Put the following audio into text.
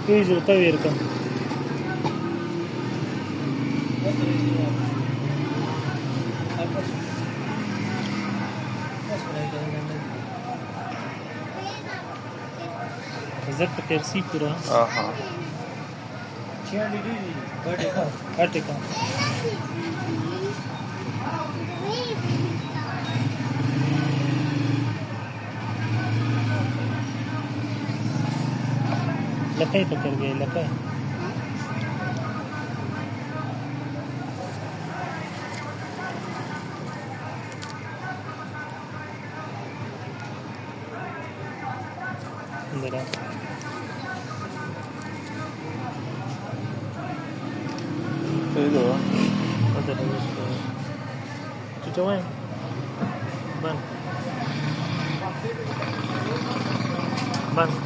Pigeon está abierto. زرت كرسي پورا اټیکا لکه پکړ گئی لکه اندرا Itu. ada terus cuci wae bang bang